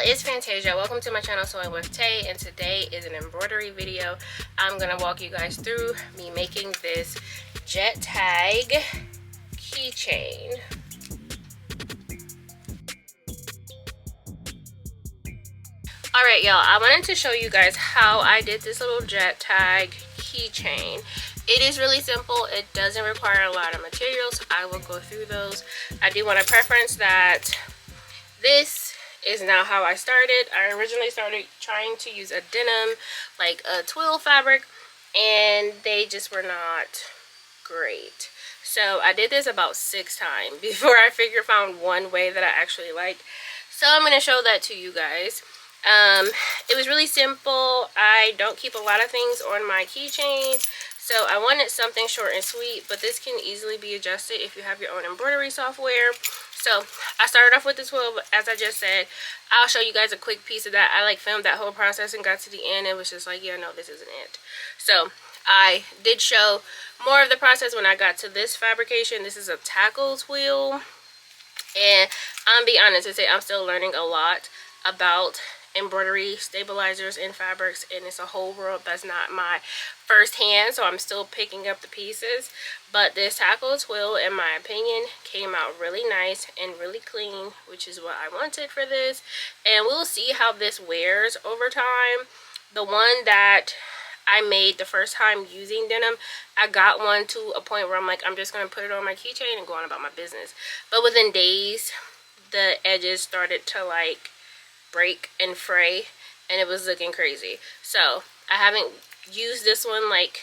it's Fantasia. Welcome to my channel, Sewing with Tay, and today is an embroidery video. I'm gonna walk you guys through me making this jet tag keychain. Alright y'all, I wanted to show you guys how I did this little jet tag keychain. It is really simple. It doesn't require a lot of materials. I will go through those. I do want to preference that this is not how I started. I originally started trying to use a denim, like a twill fabric, and they just were not great. So I did this about 6 times before I found one way that I actually liked. So I'm going to show that to you guys. It was really simple. I don't keep a lot of things on my keychain, so I wanted something short and sweet, but this can easily be adjusted if you have your own embroidery software. So I started off with the twill, but as I just said, I'll show you guys a quick piece of that. I filmed that whole process and got to the end. It was just like, yeah, no, this isn't it. So I did show more of the process when I got to this fabrication. This is a tackle twill, and I'm be honest and say I'm still learning a lot about embroidery stabilizers and fabrics, and it's a whole world that's not my first hand, so I'm still picking up the pieces. But this tackle twill, in my opinion, came out really nice and really clean, which is what I wanted for this. And we'll see how this wears over time. The one that I made the first time using denim, I got one to a point where I'm like, I'm just going to put it on my keychain and go on about my business. But within days, the edges started to like break and fray, and it was looking crazy. So I haven't used this one like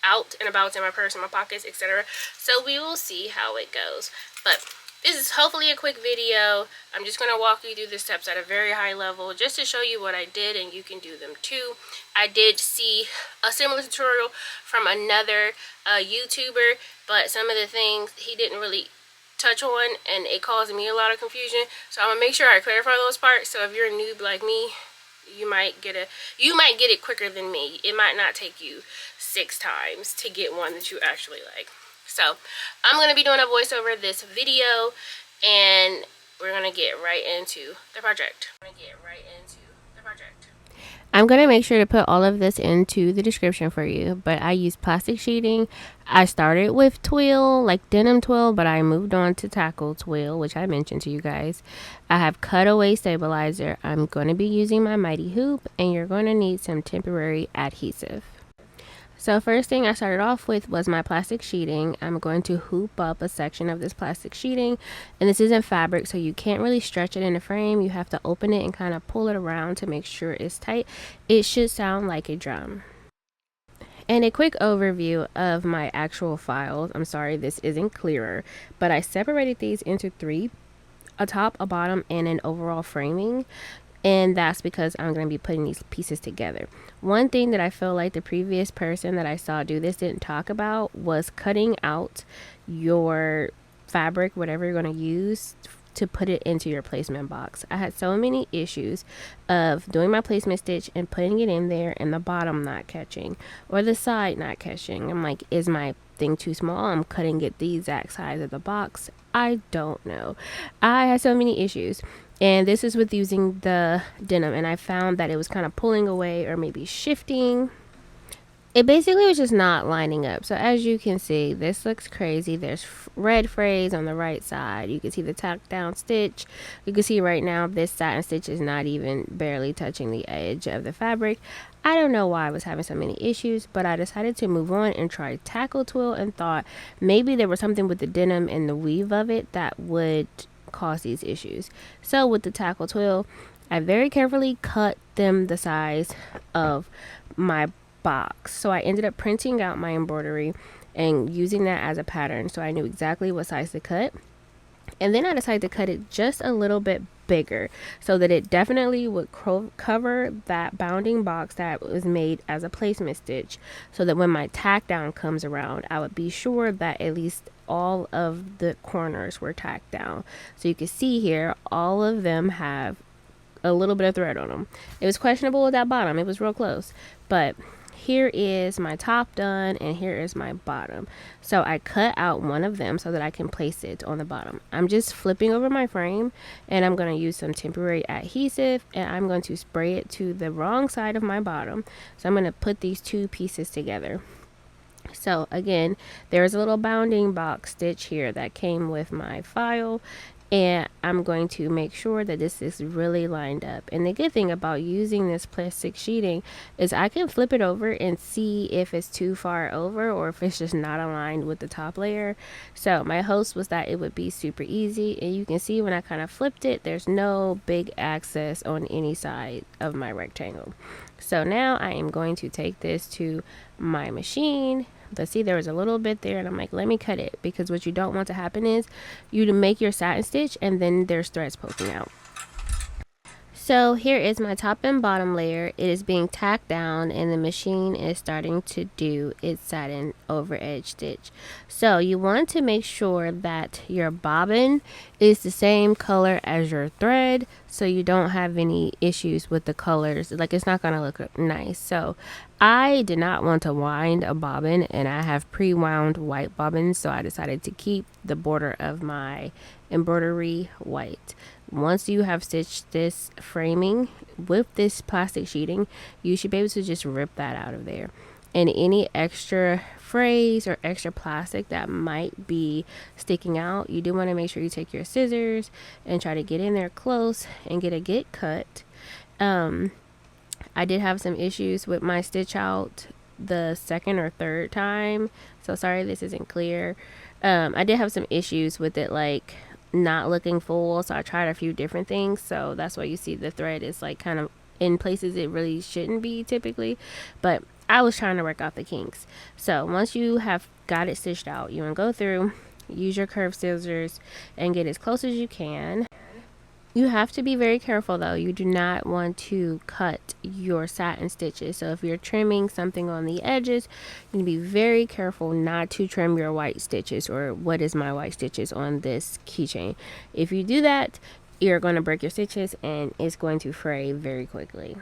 out and about in my purse, in my pockets, etc. So we will see how it goes. But this is hopefully a quick video. I'm just going to walk you through the steps at a very high level just to show you what I did, and you can do them too. I did see a similar tutorial from another YouTuber, but some of the things he didn't really touch on, and it caused me a lot of confusion. So I'm gonna make sure I clarify those parts. So if you're a noob like me, you might get it quicker than me. It might not take you 6 times to get one that you actually like. So I'm gonna be doing a voiceover this video, and we're gonna get right into the project. I'm going to make sure to put all of this into the description for you, but I use plastic sheeting. I started with twill, like denim twill, but I moved on to tackle twill, which I mentioned to you guys. I have cutaway stabilizer. I'm going to be using my mighty hoop, and you're going to need some temporary adhesive. So first thing I started off with was my plastic sheeting. I'm going to hoop up a section of this plastic sheeting, and this isn't fabric, so you can't really stretch it in the frame. You have to open it and kind of pull it around to make sure it's tight. It should sound like a drum. And a quick overview of my actual files. I'm sorry this isn't clearer, but I separated these into 3, a top, a bottom, and an overall framing. And that's because I'm going to be putting these pieces together. One thing that I feel like the previous person that I saw do this didn't talk about was cutting out your fabric, whatever you're going to use, to put it into your placement box. I had so many issues of doing my placement stitch and putting it in there and the bottom not catching or the side not catching. I'm like, is my thing too small? I'm cutting it the exact size of the box. I don't know. I had so many issues. And this is with using the denim, and I found that it was kind of pulling away or maybe shifting. It basically was just not lining up. So as you can see, this looks crazy. There's red frays on the right side. You can see the tack down stitch. You can see right now this satin stitch is not even barely touching the edge of the fabric. I don't know why I was having so many issues, but I decided to move on and try tackle twill and thought maybe there was something with the denim and the weave of it that would cause these issues. So with the tackle twill, I very carefully cut them the size of my box. So I ended up printing out my embroidery and using that as a pattern, so I knew exactly what size to cut. And then I decided to cut it just a little bit bigger so that it definitely would cover that bounding box that was made as a placement stitch, so that when my tack down comes around, I would be sure that at least all of the corners were tacked down. So you can see here, all of them have a little bit of thread on them. It was questionable with that bottom. It was real close, but here is my top done and here is my bottom. So I cut out one of them so that I can place it on the bottom. I'm just flipping over my frame, and I'm going to use some temporary adhesive, and I'm going to spray it to the wrong side of my bottom. So I'm going to put these two pieces together. So again, there's a little bounding box stitch here that came with my file, and I'm going to make sure that this is really lined up. And the good thing about using this plastic sheeting is I can flip it over and see if it's too far over or if it's just not aligned with the top layer. So my hopes was that it would be super easy, and you can see when I kind of flipped it, there's no big access on any side of my rectangle. So now I am going to take this to my machine. But see, there was a little bit there, and I'm like, let me cut it, because what you don't want to happen is you to make your satin stitch and then there's threads poking out. So here is my top and bottom layer. It is being tacked down, and the machine is starting to do its satin over edge stitch. So you want to make sure that your bobbin is the same color as your thread, so you don't have any issues with the colors. Like, it's not gonna look nice. So I did not want to wind a bobbin, and I have pre-wound white bobbins, so I decided to keep the border of my embroidery white. Once you have stitched this framing with this plastic sheeting, you should be able to just rip that out of there. And any extra frays or extra plastic that might be sticking out, you do want to make sure you take your scissors and try to get in there close and get a good cut. I did have some issues with my stitch out the second or third time, so sorry this isn't clear. I did have some issues with it, like not looking full, so I tried a few different things. So that's why you see the thread is like kind of in places it really shouldn't be typically, but I was trying to work out the kinks. So once you have got it stitched out, you want to go through, use your curved scissors and get as close as you can. You have to be very careful though. You do not want to cut your satin stitches. So if you're trimming something on the edges, you need to be very careful not to trim your white stitches, or what is my white stitches on this keychain. If you do that, you're going to break your stitches and it's going to fray very quickly.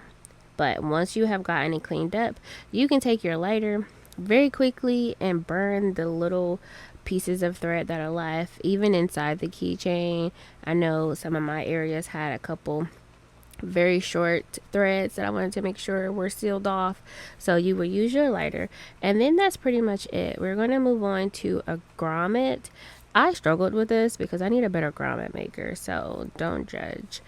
But once you have gotten it cleaned up, you can take your lighter very quickly and burn the little pieces of thread that are left, even inside the keychain. I know some of my areas had a couple very short threads that I wanted to make sure were sealed off. So you will use your lighter, and then that's pretty much it. We're going to move on to a grommet. I struggled with this because I need a better grommet maker, so don't judge.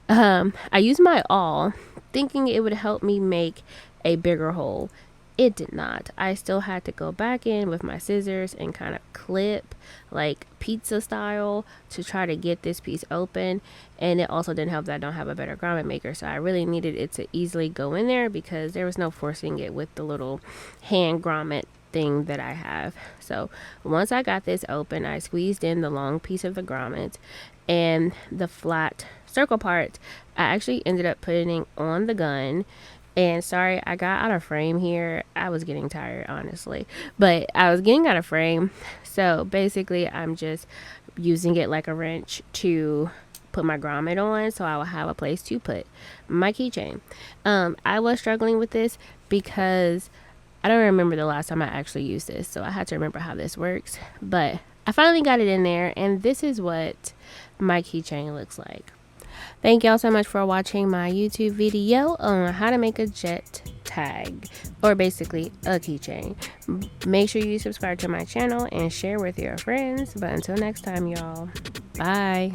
I used my awl thinking it would help me make a bigger hole. It did not. I still had to go back in with my scissors and kind of clip like pizza style to try to get this piece open. And it also didn't help that I don't have a better grommet maker, so I really needed it to easily go in there because there was no forcing it with the little hand grommet thing that I have. So once I got this open, I squeezed in the long piece of the grommet, and the flat circle part I actually ended up putting on the gun. And sorry, I got out of frame here. I was getting tired, honestly, but I was getting out of frame. So basically I'm just using it like a wrench to put my grommet on, so I will have a place to put my keychain. I was struggling with this because I don't remember the last time I actually used this, so I had to remember how this works. But I finally got it in there, and this is what my keychain looks like. Thank y'all so much for watching my YouTube video on how to make a jet tag, or basically a keychain. Make sure you subscribe to my channel and share with your friends. But until next time, y'all, bye.